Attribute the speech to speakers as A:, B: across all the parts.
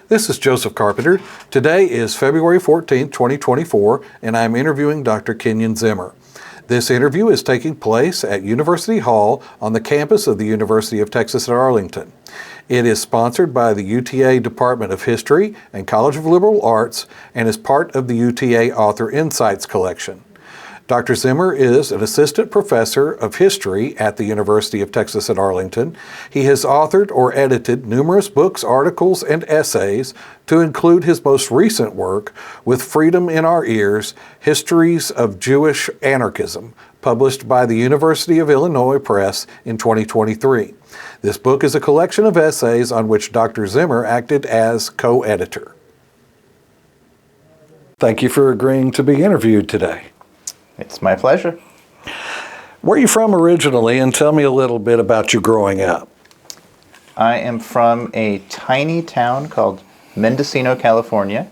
A: This is Joseph Carpenter. Today is February 14, 2024, and I'm interviewing Dr. Kenyon Zimmer. This interview is taking place at University Hall on the campus of the University of Texas at Arlington. It is sponsored by the UTA Department of History and College of Liberal Arts and is part of the UTA Author Insights collection. Dr. Zimmer is an assistant professor of history at the University of Texas at Arlington. He has authored or edited numerous books, articles, and essays to include his most recent work, With Freedom in Our Ears, Histories of Jewish Anarchism, published by the University of Illinois Press in 2023. This book is a collection of essays on which Dr. Zimmer acted as co-editor. Thank you for agreeing to be interviewed today.
B: It's my pleasure.
A: Where are you from originally, and tell me a little bit about you growing up?
B: I am from a tiny town called Mendocino, California.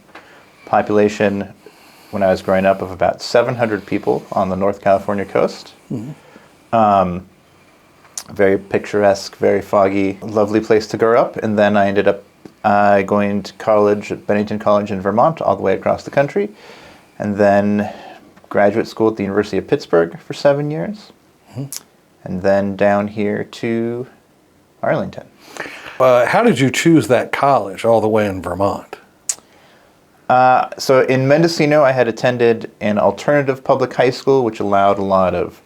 B: Population, when I was growing up, of about 700 people on the North California coast. Mm-hmm. Very picturesque, very foggy, lovely place to grow up. And then I ended up going to college at Bennington College in Vermont, all the way across the country. And then graduate school at the University of Pittsburgh for 7 years, and then down here to Arlington.
A: How did you choose that college all the way in Vermont?
B: So in Mendocino, I had attended an alternative public high school, which allowed a lot of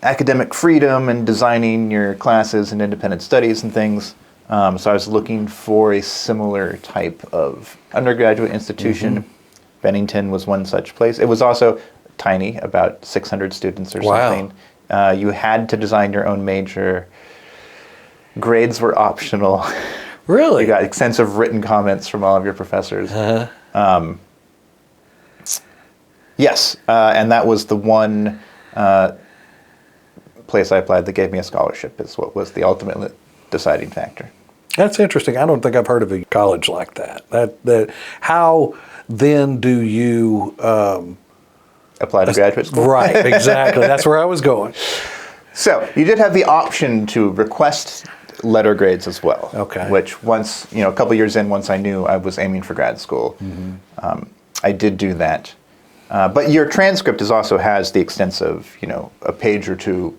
B: academic freedom and designing your classes and independent studies and things. So I was looking for a similar type of undergraduate institution. Mm-hmm. Bennington was one such place. It was also tiny, about 600 students or something. You had to design your own major. Grades were optional.
A: Really?
B: You got extensive written comments from all of your professors. Uh-huh. Yes, and that was the one place I applied that gave me a scholarship, is what was the ultimate deciding factor.
A: That's interesting. I don't think I've heard of a college like that. How then do you
B: apply to graduate school?
A: Right, exactly. That's where I was going.
B: So you did have the option to request letter grades as well.
A: Okay.
B: Which once, a couple years in, once I knew I was aiming for grad school, I did do that. But your transcript also has the extensive, a page or two,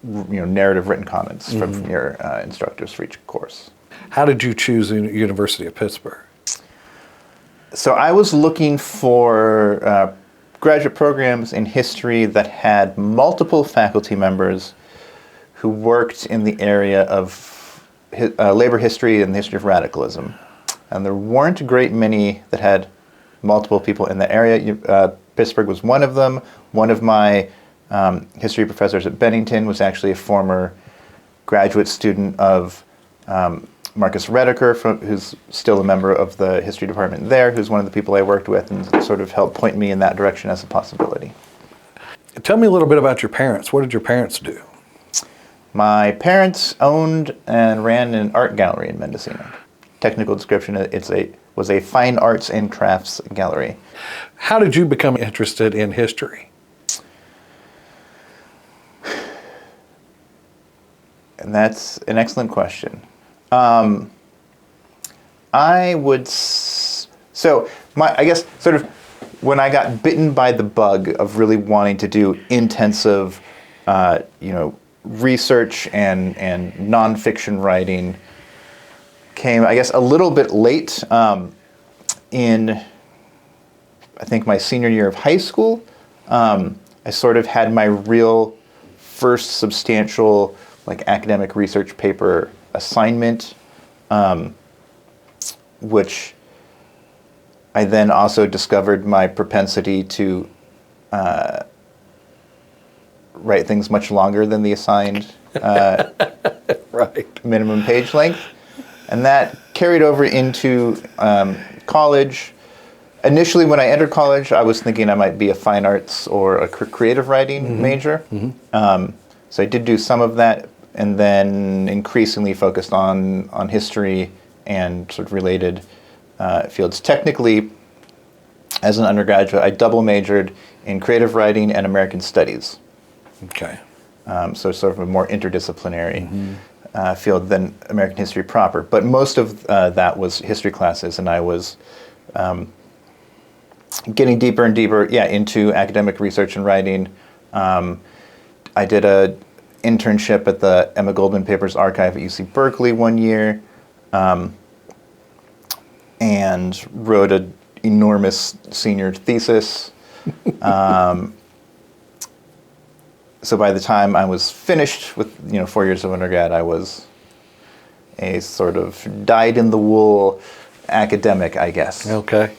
B: narrative written comments from your instructors for each course.
A: How did you choose the University of Pittsburgh?
B: So I was looking for graduate programs in history that had multiple faculty members who worked in the area of labor history and the history of radicalism. And there weren't a great many that had multiple people in the area. Pittsburgh was one of them. One of my history professors at Bennington was actually a former graduate student of Marcus Rediker, who's still a member of the history department there, who's one of the people I worked with and sort of helped point me in that direction as a possibility.
A: Tell me a little bit about your parents. What did your parents do?
B: My parents owned and ran an art gallery in Mendocino. Technical description, was a fine arts and crafts gallery.
A: How did you become interested in history?
B: And that's an excellent question. I guess sort of when I got bitten by the bug of really wanting to do intensive, research and nonfiction writing came, I guess, a little bit late in, I think, my senior year of high school. I sort of had my real first substantial academic research paper assignment, which I then also discovered my propensity to write things much longer than the assigned
A: right.
B: minimum page length. And that carried over into college. Initially, when I entered college, I was thinking I might be a fine arts or a creative writing major. Mm-hmm. So I did do some of that, and then increasingly focused on history and sort of related fields. Technically, as an undergraduate, I double majored in creative writing and American studies.
A: Okay.
B: So sort of a more interdisciplinary field than American history proper. But most of that was history classes, and I was getting deeper and deeper, into academic research and writing. I did a internship at the Emma Goldman Papers Archive at UC Berkeley one year, and wrote an enormous senior thesis. So by the time I was finished with 4 years of undergrad, I was a sort of dyed-in-the-wool academic, I guess.
A: Okay.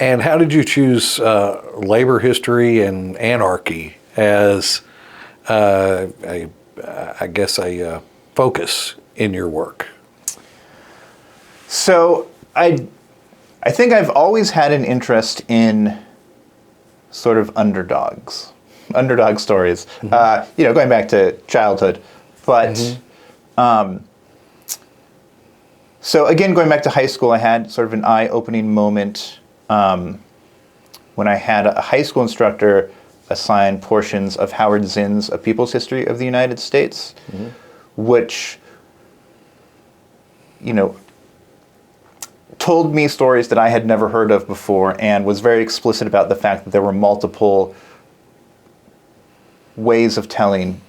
A: And how did you choose labor history and anarchy as, a focus in your work?
B: So I think I've always had an interest in sort of underdog stories, going back to childhood. But so again, going back to high school, I had sort of an eye-opening moment when I had a high school instructor assign portions of Howard Zinn's A People's History of the United States, which, told me stories that I had never heard of before, and was very explicit about the fact that there were multiple ways of telling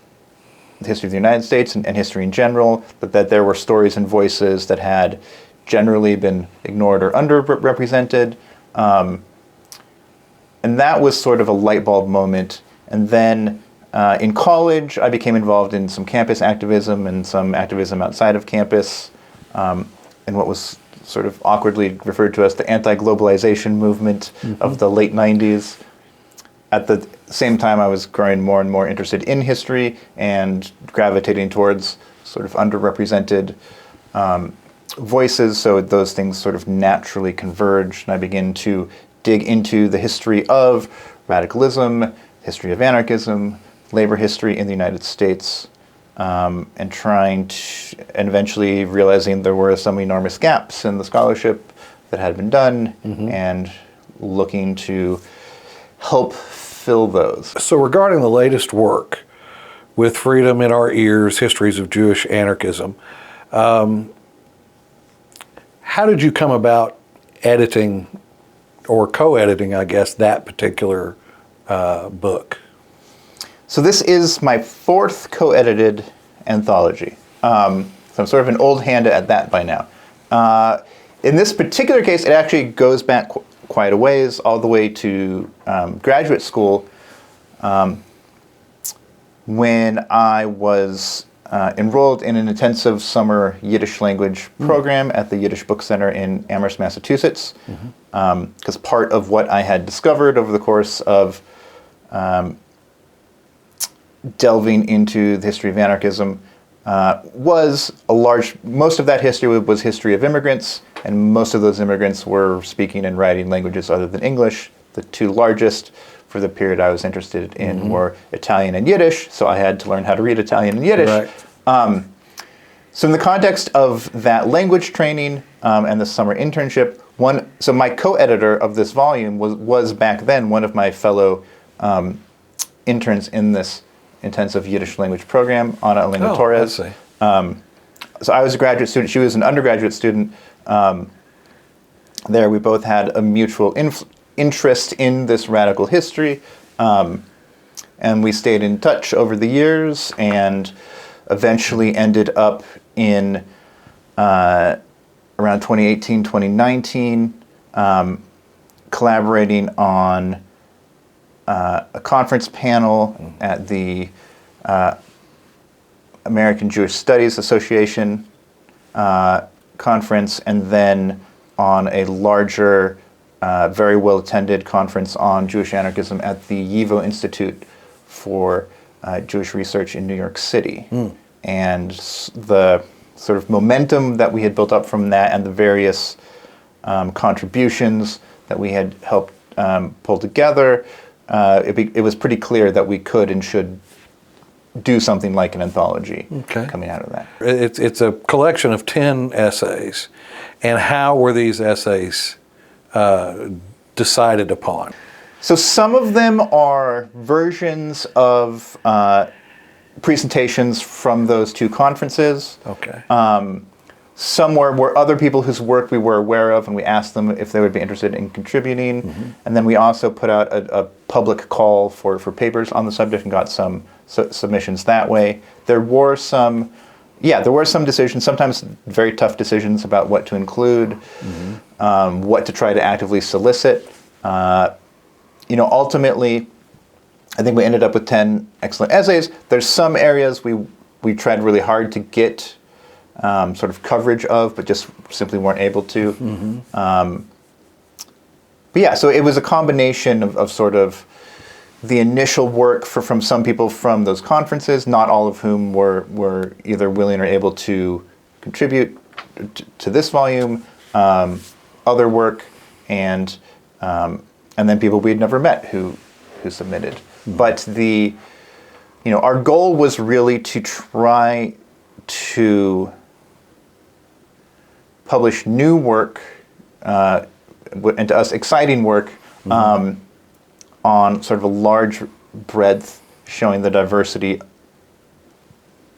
B: the history of the United States and history in general, but that there were stories and voices that had generally been ignored or underrepresented. And that was sort of a light bulb moment. And then in college, I became involved in some campus activism and some activism outside of campus, in what was sort of awkwardly referred to as the anti-globalization movement of the late 90s. At the same time, I was growing more and more interested in history and gravitating towards sort of underrepresented voices, so those things sort of naturally converged, and I began to dig into the history of radicalism, history of anarchism, labor history in the United States, and eventually realizing there were some enormous gaps in the scholarship that had been done, and looking to help fill those.
A: So regarding the latest work, With Freedom in Our Ears, Histories of Jewish Anarchism, how did you come about editing or co-editing, I guess, that particular book?
B: So this is my fourth co-edited anthology. So I'm sort of an old hand at that by now. In this particular case, it actually goes back quite a ways, all the way to graduate school, when I was enrolled in an intensive summer Yiddish language program at the Yiddish Book Center in Amherst, Massachusetts. Because part of what I had discovered over the course of delving into the history of anarchism was most of that history was history of immigrants, and most of those immigrants were speaking and writing languages other than English. The two largest for the period I was interested in were Italian and Yiddish, so I had to learn how to read Italian and Yiddish.
A: Right.
B: So in the context of that language training and the summer internship, so my co-editor of this volume was back then one of my fellow interns in this intensive Yiddish language program, Anna Elena Torres.
A: I see.
B: So I was a graduate student, she was an undergraduate student. There we both had a mutual interest in this radical history, and we stayed in touch over the years and eventually ended up in around 2018, 2019, collaborating on a conference panel at the American Jewish Studies Association conference, and then on a larger, very well-attended conference on Jewish anarchism at the YIVO Institute for Jewish Research in New York City. And the sort of momentum that we had built up from that and the various contributions that we had helped pull together, it was pretty clear that we could and should do something like an anthology coming out of that.
A: It's a collection of 10 essays. And how were these essays decided upon?
B: So some of them are versions of presentations from those two conferences.
A: Okay.
B: Some were other people whose work we were aware of, and we asked them if they would be interested in contributing. And then we also put out a public call for papers on the subject and got some submissions that way. There were some decisions, sometimes very tough decisions about what to include, what to try to actively solicit. Ultimately, I think we ended up with 10 excellent essays. There's some areas we tried really hard to get sort of coverage of, but just simply weren't able to. But yeah, so it was a combination of sort of the initial work from some people from those conferences, not all of whom were either willing or able to contribute to this volume, other work, and then people we'd never met who submitted. But our goal was really to try to publish new work, and to us exciting work, on sort of a large breadth, showing the diversity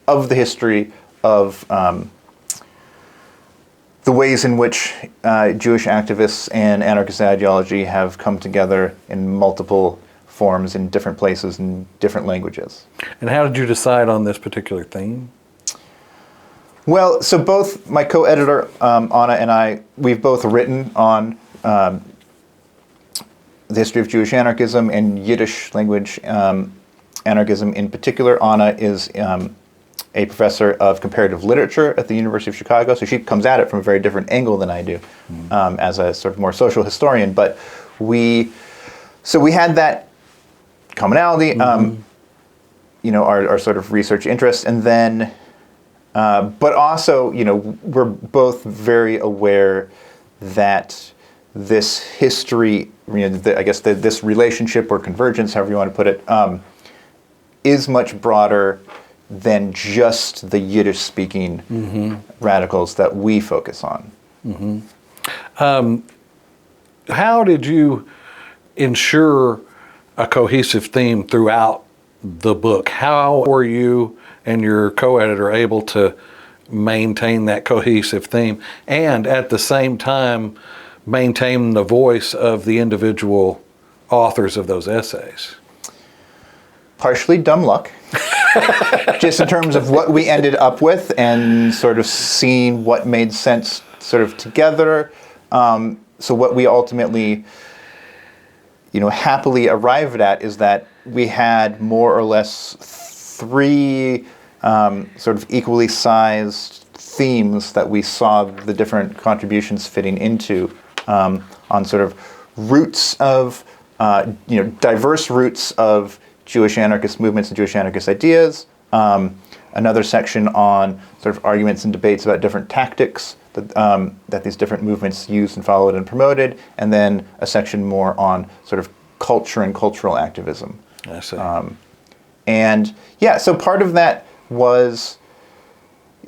B: of the history of the ways in which Jewish activists and anarchist ideology have come together in multiple forms in different places and different languages.
A: And how did you decide on this particular theme?
B: Well, so both my co-editor, Anna, and I, we've both written on the history of Jewish anarchism and Yiddish language anarchism in particular. Anna is a professor of comparative literature at the University of Chicago, so she comes at it from a very different angle than I do, as a sort of more social historian. But we had that commonality, our sort of research interests, and then, but also, we're both very aware that this history, this relationship or convergence, however you want to put it, is much broader than just the Yiddish-speaking radicals that we focus on.
A: How did you ensure a cohesive theme throughout the book? How were you and your co-editor able to maintain that cohesive theme and at the same time maintain the voice of the individual authors of those essays?
B: Partially dumb luck, just in terms of what we ended up with and sort of seeing what made sense sort of together. So what we ultimately, happily arrived at is that we had more or less three sort of equally sized themes that we saw the different contributions fitting into, on sort of roots of, diverse roots of Jewish anarchist movements and Jewish anarchist ideas. Another section on sort of arguments and debates about different tactics that these different movements used and followed and promoted, and then a section more on sort of culture and cultural activism.
A: I see.
B: So part of that was,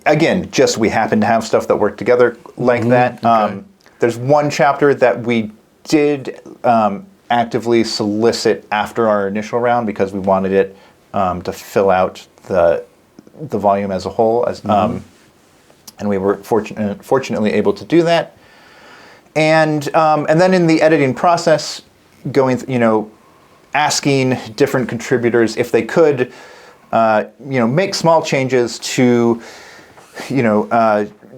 B: again, just we happened to have stuff that worked together like that. Okay. There's one chapter that we did actively solicit after our initial round because we wanted it to fill out the volume as a whole, and we were fortunately able to do that. And then in the editing process, asking different contributors if they could, make small changes to,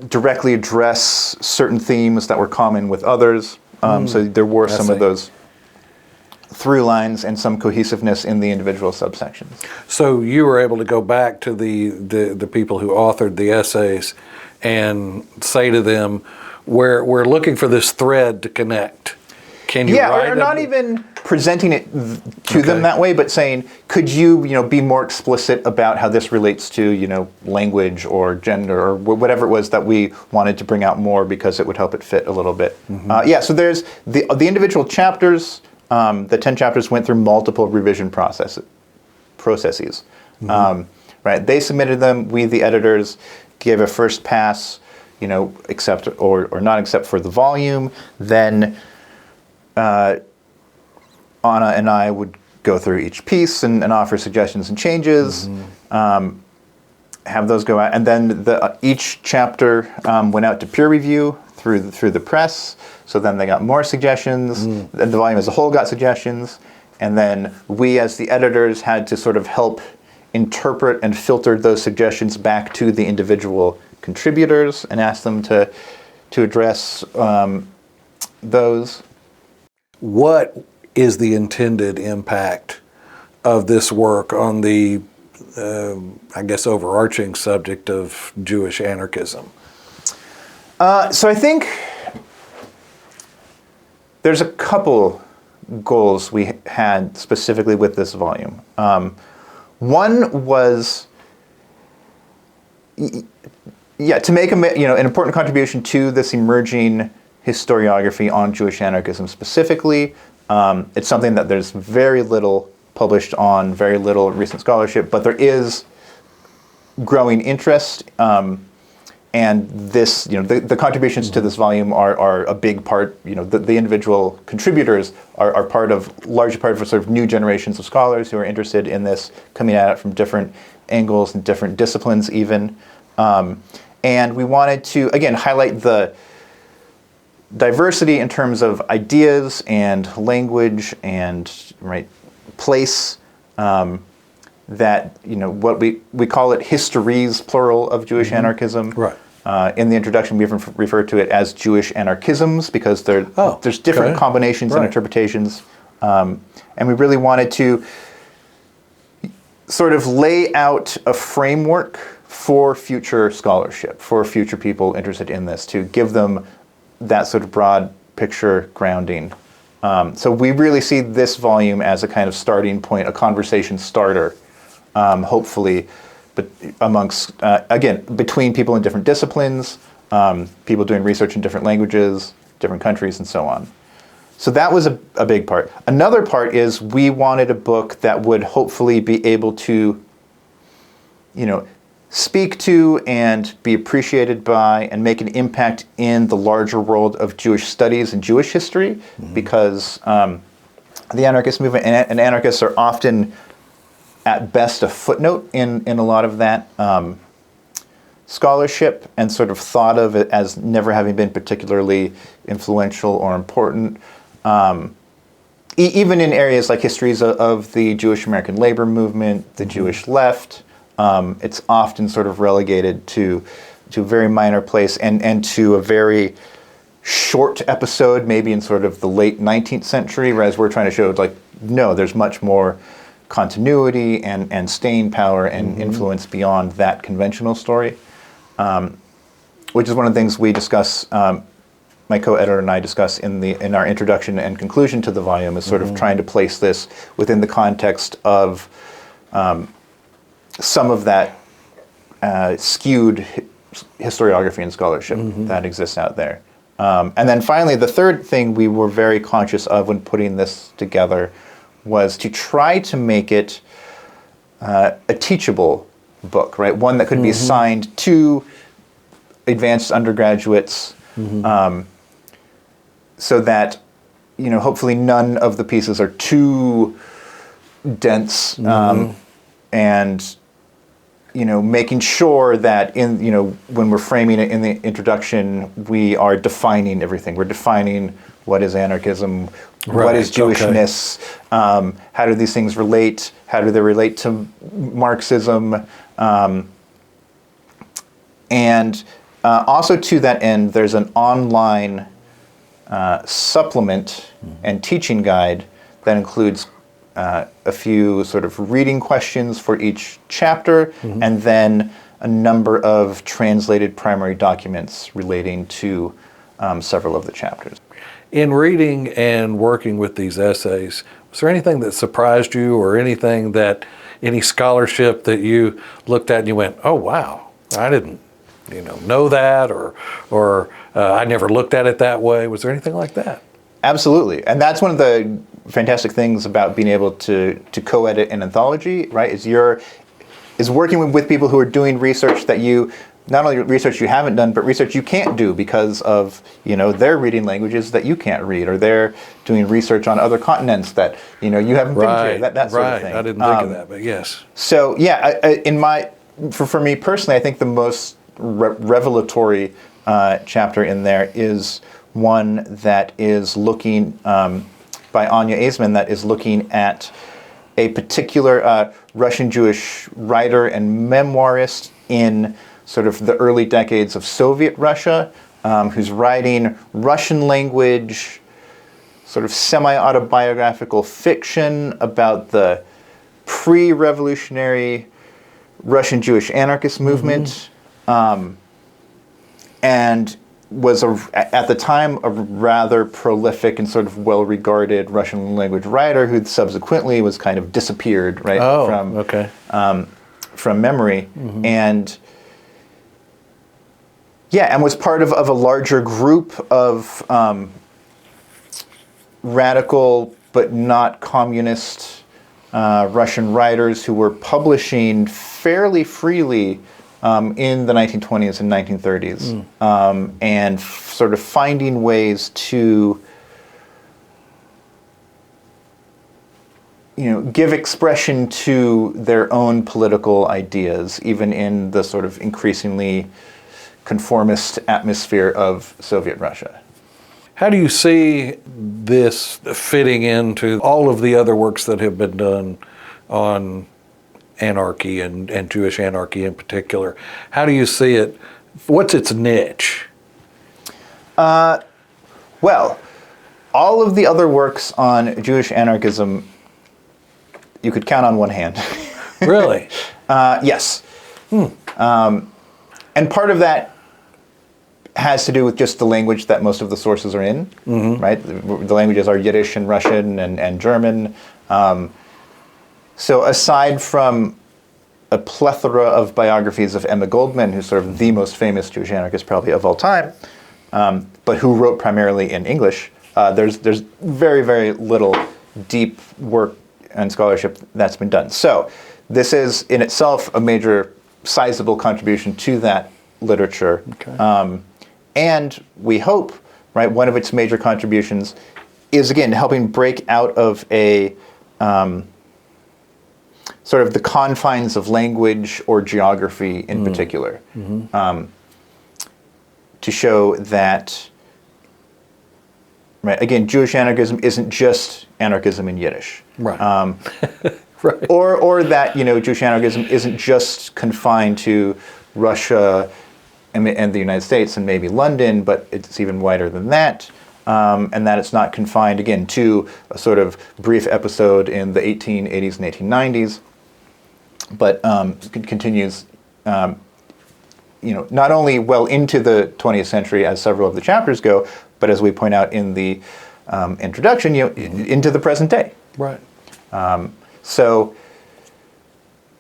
B: directly address certain themes that were common with others. So there were some of those through lines and some cohesiveness in the individual subsections.
A: So you were able to go back to the people who authored the essays and say to them, we're looking for this thread to connect. Can you write
B: or not even presenting it to them that way, but saying, could you, be more explicit about how this relates to, language or gender or whatever it was that we wanted to bring out more because it would help it fit a little bit. So there's the individual chapters. The 10 chapters went through multiple revision processes. Right? They submitted them. We, the editors, gave a first pass, accept or not accept for the volume. Then Anna and I would go through each piece and offer suggestions and changes. Have those go out, and then each chapter went out to peer review through the press. So then they got more suggestions. The volume as a whole got suggestions, and then we, as the editors, had to sort of help interpret and filter those suggestions back to the individual contributors and ask them to address those.
A: What is the intended impact of this work on the I guess, overarching subject of Jewish anarchism?
B: So I think there's a couple goals we had specifically with this volume. One was, to make an important contribution to this emerging historiography on Jewish anarchism specifically. It's something that there's very little published on, very little recent scholarship, but there is growing interest, and this, the contributions to this volume are a big part. The individual contributors are large part of sort of new generations of scholars who are interested in this, coming at it from different angles and different disciplines even. And we wanted to, again, highlight the diversity in terms of ideas and language and place, that what we call it histories, plural, of Jewish anarchism.
A: Right.
B: In the introduction, we refer to it as Jewish anarchisms because there's different combinations and interpretations, and we really wanted to sort of lay out a framework for future scholarship, for future people interested in this, to give them that sort of broad picture grounding. So we really see this volume as a kind of starting point, a conversation starter, hopefully, but amongst, again, between people in different disciplines, people doing research in different languages, different countries, and so on. So that was a big part. Another part is we wanted a book that would hopefully be able to, speak to and be appreciated by and make an impact in the larger world of Jewish studies and Jewish history, because the anarchist movement and anarchists are often, at best, a footnote in a lot of that scholarship, and sort of thought of it as never having been particularly influential or important. Even in areas like histories of the Jewish American labor movement, the Jewish left, it's often sort of relegated to a very minor place and to a very short episode, maybe in sort of the late 19th century, whereas we're trying to show, no, there's much more continuity and staying power and influence beyond that conventional story, which is one of the things we discuss, my co-editor and I discuss in our introduction and conclusion to the volume, is sort of trying to place this within the context of some of that skewed historiography and scholarship that exists out there. And then finally, the third thing we were very conscious of when putting this together was to try to make it a teachable book, right? One that could be assigned to advanced undergraduates, so that, hopefully none of the pieces are too dense, and making sure that when we're framing it in the introduction, we are defining everything. We're defining what is anarchism, what is Jewishness, how do these things relate, how do they relate to Marxism, and also to that end, there's an online supplement and teaching guide that includes a few sort of reading questions for each chapter, and then a number of translated primary documents relating to several of the chapters.
A: In reading and working with these essays, was there anything that surprised you, or any scholarship that you looked at and you went, oh wow, I didn't know that, or I never looked at it that way? Was there anything like that?
B: Absolutely, and that's one of the fantastic things about being able to co-edit an anthology, right? Is working with people who are doing research that you not only research you haven't done, but research you can't do because of, they're reading languages that you can't read, or they're doing research on other continents that, you haven't been to, that sort of thing.
A: I didn't think of that, but yes.
B: So yeah, for me personally, I think the most revelatory chapter in there is one that is looking, by Anya Aizman, that is looking at a particular Russian Jewish writer and memoirist in sort of the early decades of Soviet Russia, who's writing Russian language, sort of semi-autobiographical fiction about the pre-revolutionary Russian Jewish anarchist movement, and was at the time a rather prolific and sort of well-regarded Russian language writer who subsequently was kind of disappeared, right? From memory, and and was part of a larger group of radical but not communist Russian writers who were publishing fairly freely in the 1920s and 1930s, and sort of finding ways to, give expression to their own political ideas, even in the sort of increasingly conformist atmosphere of Soviet Russia.
A: How do you see this fitting into all of the other works that have been done on anarchy and Jewish anarchy in particular? How do you see it? What's its niche?
B: Well, all of the other works on Jewish anarchism, you could count on one hand.
A: Really?
B: Yes. And part of that has to do with just the language that most of the sources are in, right? The languages are Yiddish and Russian and German. So aside from a plethora of biographies of Emma Goldman, who's sort of the most famous Jewish anarchist probably of all time, but who wrote primarily in English, there's very, very little deep work and scholarship that's been done. So this is in itself a major, sizable contribution to that literature.
A: Okay.
B: And we hope, right, one of its major contributions is, again, helping break out of a sort of the confines of language or geography in particular, to show that, right, again, Jewish anarchism isn't just anarchism in Yiddish.
A: Right.
B: Right. Or that, Jewish anarchism isn't just confined to Russia and the United States and maybe London, but it's even wider than that. And that it's not confined, again, to a sort of brief episode in the 1880s and 1890s, but continues, not only well into the 20th century, as several of the chapters go, but as we point out in the introduction, into the present day.
A: Right.
B: So,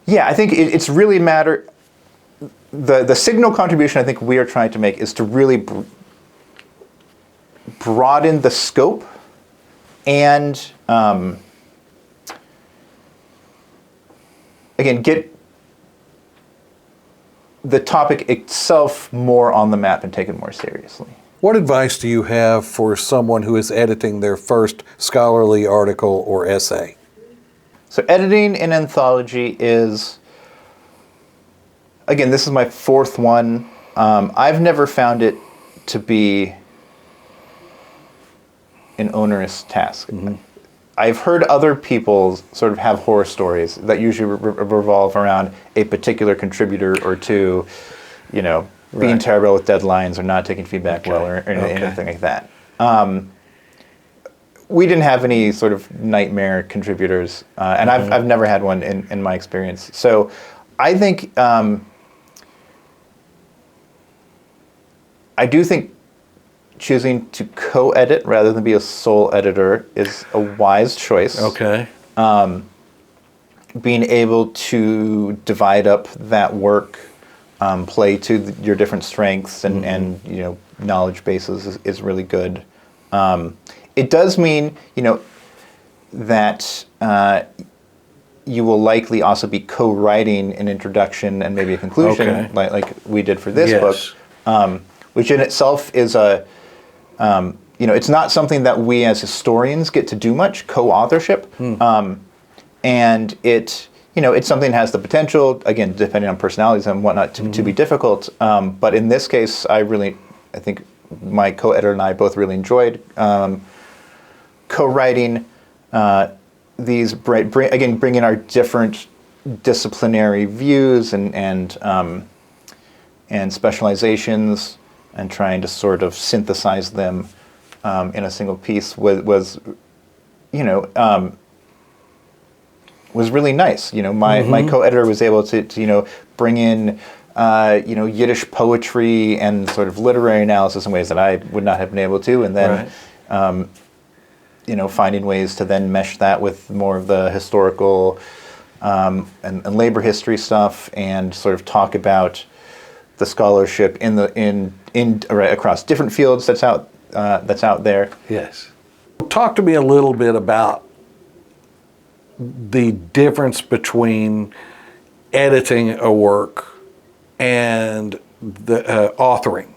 B: yeah, I think it's really matter. The signal contribution I think we are trying to make is to really broaden the scope and, again, get the topic itself more on the map and taken more seriously.
A: What advice do you have for someone who is editing their first scholarly article or essay?
B: So editing an anthology is, again, this is my fourth one. I've never found it to be an onerous task. I've heard other people sort of have horror stories that usually revolve around a particular contributor or two, being terrible with deadlines or not taking feedback well or anything like that. We didn't have any sort of nightmare contributors, and I've never had one in my experience. So I think, I do think choosing to co-edit rather than be a sole editor is a wise choice.
A: Okay.
B: Being able to divide up that work, play to your different strengths and knowledge bases is really good. It does mean, that you will likely also be co-writing an introduction and maybe a conclusion, like we did for this
A: Yes.
B: book, which in itself is a, it's not something that we as historians get to do much, co-authorship. And it's something that has the potential, again, depending on personalities and whatnot, to be difficult. But in this case, I think my co-editor and I both really enjoyed co-writing these, bringing our different disciplinary views and specializations and trying to sort of synthesize them in a single piece was really nice. My co-editor was able to bring in Yiddish poetry and sort of literary analysis in ways that I would not have been able to, and then finding ways to then mesh that with more of the historical and labor history stuff, and sort of talk about the scholarship across different fields that's out there.
A: Yes. Talk to me a little bit about the difference between editing a work and the authoring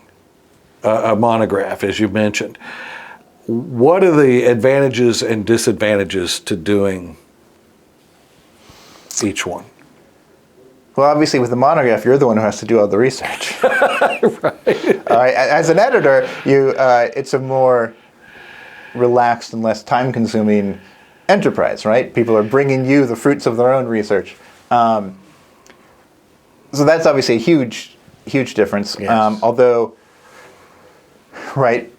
A: a monograph, as you mentioned. What are the advantages and disadvantages to doing each one?
B: Well, obviously, with the monograph, you're the one who has to do all the research.
A: Right.
B: As an editor, it's a more relaxed and less time-consuming enterprise, right? People are bringing you the fruits of their own research. So that's obviously a huge, huge difference.
A: Yes.
B: Although, right,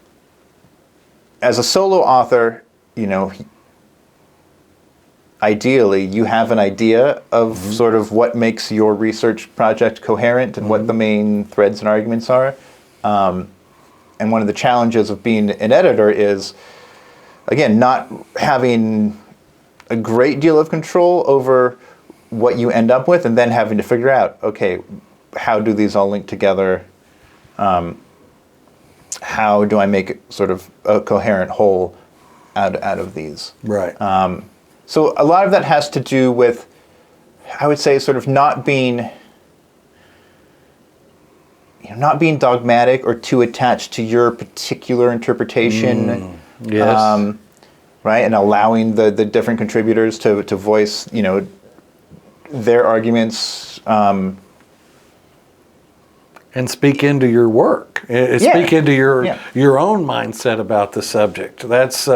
B: as a solo author, ideally, you have an idea of sort of what makes your research project coherent and what the main threads and arguments are. And one of the challenges of being an editor is, again, not having a great deal of control over what you end up with, and then having to figure out, okay, how do these all link together? How do I make sort of a coherent whole out of these?
A: Right.
B: So a lot of that has to do with, I would say, sort of not being dogmatic or too attached to your particular interpretation.
A: Yes.
B: Right, and allowing the different contributors to voice, their arguments.
A: And speak into your work. Speak into your own mindset about the subject. That's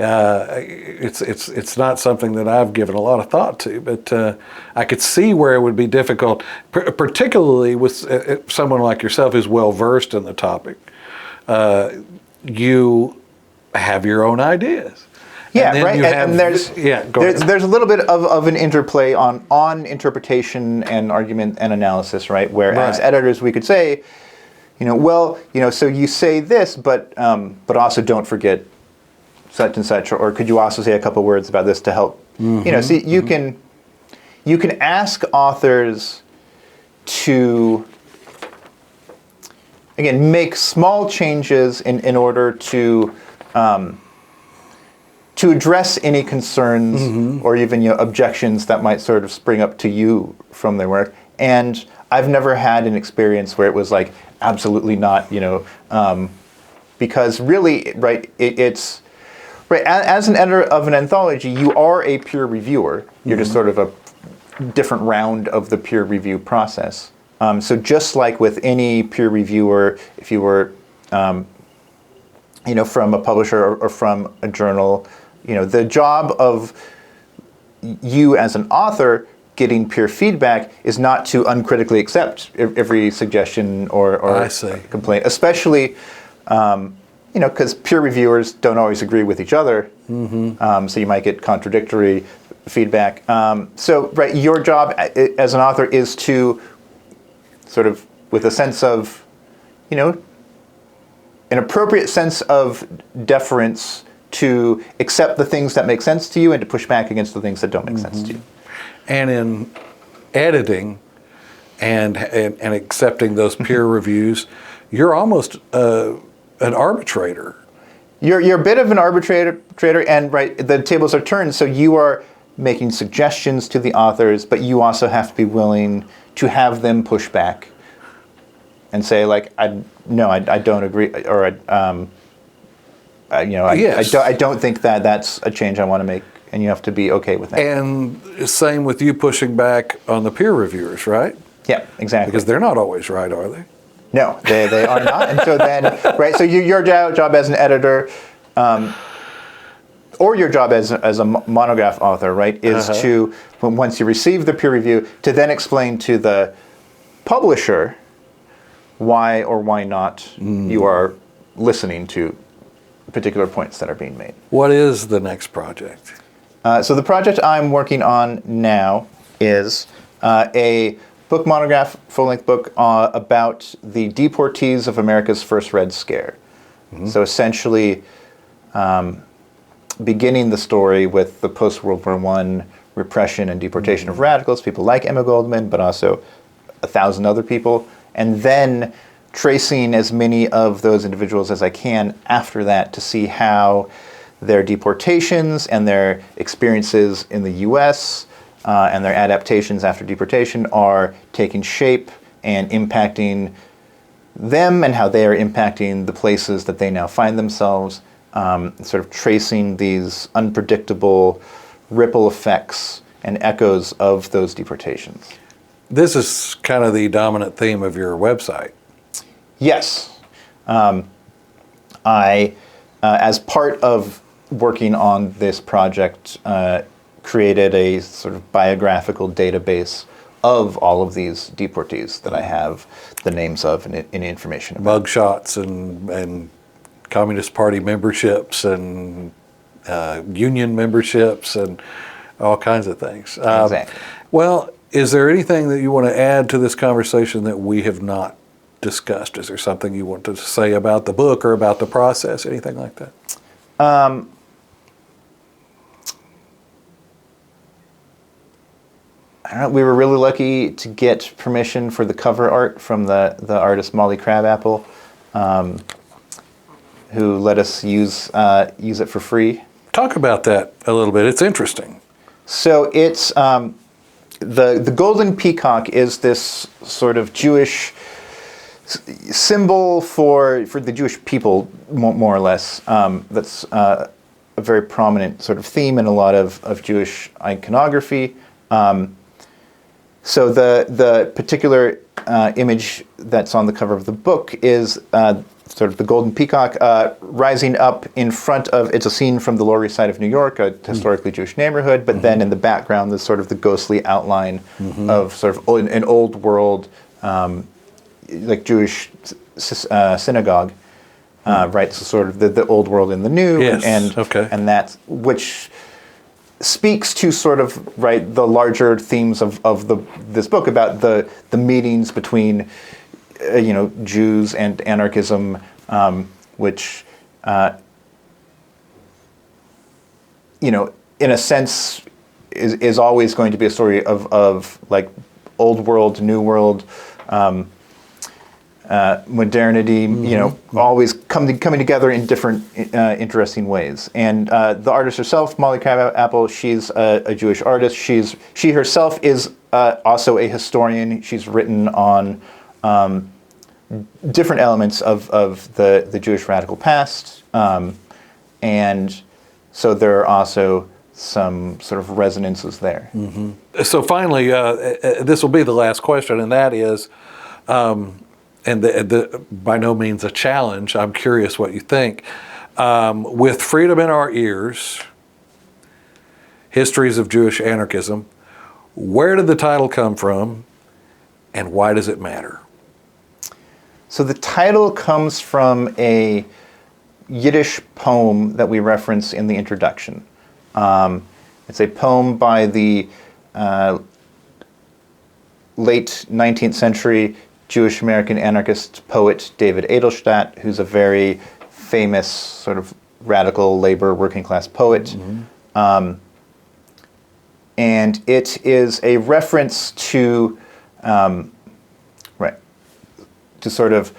A: it's not something that I've given a lot of thought to, but I could see where it would be difficult, particularly with someone like yourself who's well versed in the topic. You have your own ideas.
B: Yeah, right. And there's a little bit of an interplay on interpretation and argument and analysis, right? Where as editors we could say, so you say this, but also don't forget such and such, or could you also say a couple words about this to help? So you can ask authors to, again, make small changes in order to address any concerns or even objections that might sort of spring up to you from their work. And I've never had an experience where it was like, absolutely not, because really, right, it's, right, as an editor of an anthology, you are a peer reviewer. You're just sort of a different round of the peer review process. So just like with any peer reviewer, if you were, from a publisher or from a journal, the job of you as an author getting peer feedback is not to uncritically accept every suggestion or complaint, especially, because peer reviewers don't always agree with each other. So you might get contradictory feedback. Right, your job as an author is to sort of, with a sense of, an appropriate sense of deference, to accept the things that make sense to you and to push back against the things that don't make sense to you.
A: And in editing and accepting those peer reviews, you're almost an arbitrator.
B: You're a bit of an arbitrator, and right, the tables are turned, so you are making suggestions to the authors, but you also have to be willing to have them push back and say like, I don't agree, or
A: Yes.
B: I don't think that that's a change I want to make, and you have to be okay with that.
A: And same with you pushing back on the peer reviewers, right?
B: Yeah, exactly.
A: Because they're not always right, are they?
B: No, they are not. And so then, right, so your job as an editor, or your job as a monograph author, right, is to, once you receive the peer review, to then explain to the publisher why or why not you are listening to particular points that are being made.
A: What is the next project?
B: So the project I'm working on now is a book monograph, full-length book about the deportees of America's first Red Scare. So essentially beginning the story with the post-World War I repression and deportation of radicals, people like Emma Goldman, but also 1,000 other people, and then tracing as many of those individuals as I can after that to see how their deportations and their experiences in the U.S. And their adaptations after deportation are taking shape and impacting them, and how they are impacting the places that they now find themselves, sort of tracing these unpredictable ripple effects and echoes of those deportations.
A: This is kind of the dominant theme of your website.
B: Yes. I, as part of working on this project, created a sort of biographical database of all of these deportees that I have the names of and information about.
A: Mugshots and Communist Party memberships and union memberships and all kinds of things.
B: Exactly.
A: Well, is there anything that you want to add to this conversation that we have not discussed? Is there something you want to say about the book or about the process, anything like that?
B: I don't know, we were really lucky to get permission for the cover art from the artist Molly Crabapple, who let us use it for free.
A: Talk about that a little bit. It's interesting.
B: So it's the golden peacock is this sort of Jewish symbol for the Jewish people, more or less. That's a very prominent sort of theme in a lot of Jewish iconography. So the particular image that's on the cover of the book is sort of the golden peacock rising up in front of, it's a scene from the Lower East Side of New York, a historically Jewish neighborhood, but then in the background there's sort of the ghostly outline of sort of an old world, like Jewish synagogue, right? So sort of the old world in the new,
A: Yes.
B: and that's, which speaks to sort of, right, the larger themes of this book about the meetings between Jews and anarchism, which in a sense is always going to be a story of like old world, new world, modernity, always coming together in different interesting ways. And the artist herself, Molly Crabapple, she's a Jewish artist. She herself is also a historian. She's written on different elements of the Jewish radical past. And so there are also some sort of resonances there.
A: So finally, this will be the last question, and that is, and by no means a challenge, I'm curious what you think. With Freedom in Our Ears, Histories of Jewish Anarchism, where did the title come from, and why does it matter?
B: So the title comes from a Yiddish poem that we reference in the introduction. It's a poem by the late 19th century Jewish American anarchist poet David Edelstadt, who's a very famous sort of radical labor working class poet. And it is a reference to, to sort of,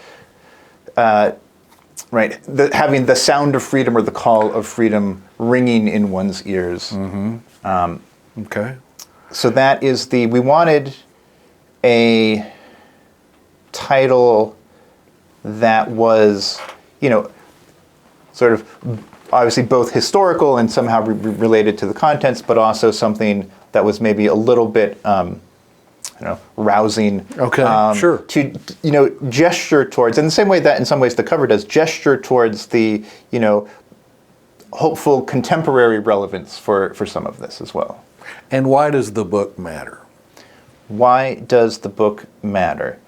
B: having the sound of freedom or the call of freedom ringing in one's ears.
A: Okay.
B: So that is we wanted a title that was, sort of obviously both historical and somehow related to the contents, but also something that was maybe a little bit, rousing.
A: Okay, sure.
B: To, gesture towards, in the same way that in some ways the cover does, gesture towards the, hopeful contemporary relevance for some of this as well.
A: And why does the book matter?
B: Why does the book matter?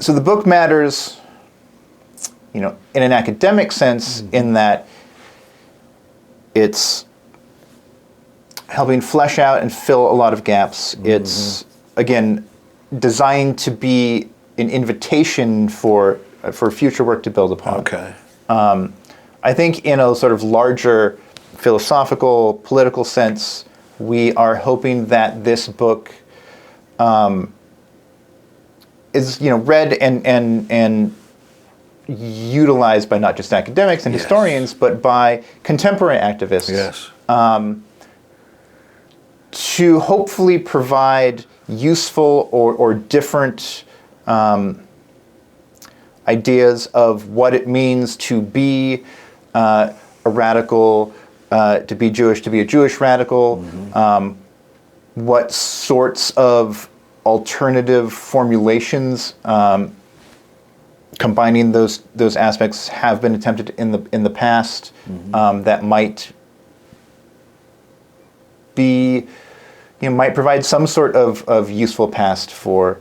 B: So the book matters, in an academic sense, in that it's helping flesh out and fill a lot of gaps. It's, again, designed to be an invitation for future work to build upon.
A: Okay.
B: I think in a sort of larger philosophical, political sense, we are hoping that this book is, read and utilized by not just academics and historians, but by contemporary activists.
A: Yes.
B: To hopefully provide useful or different ideas of what it means to be a radical, to be Jewish, to be a Jewish radical, what sorts of alternative formulations combining those aspects have been attempted in the past that might be, might provide some sort of useful past for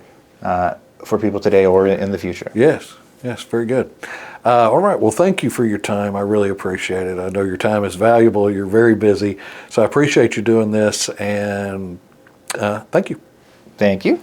B: people today or in the future.
A: Yes, very good. All right, well, thank you for your time. I really appreciate it. I know your time is valuable. You're very busy, so I appreciate you doing this, and thank you.
B: Thank you.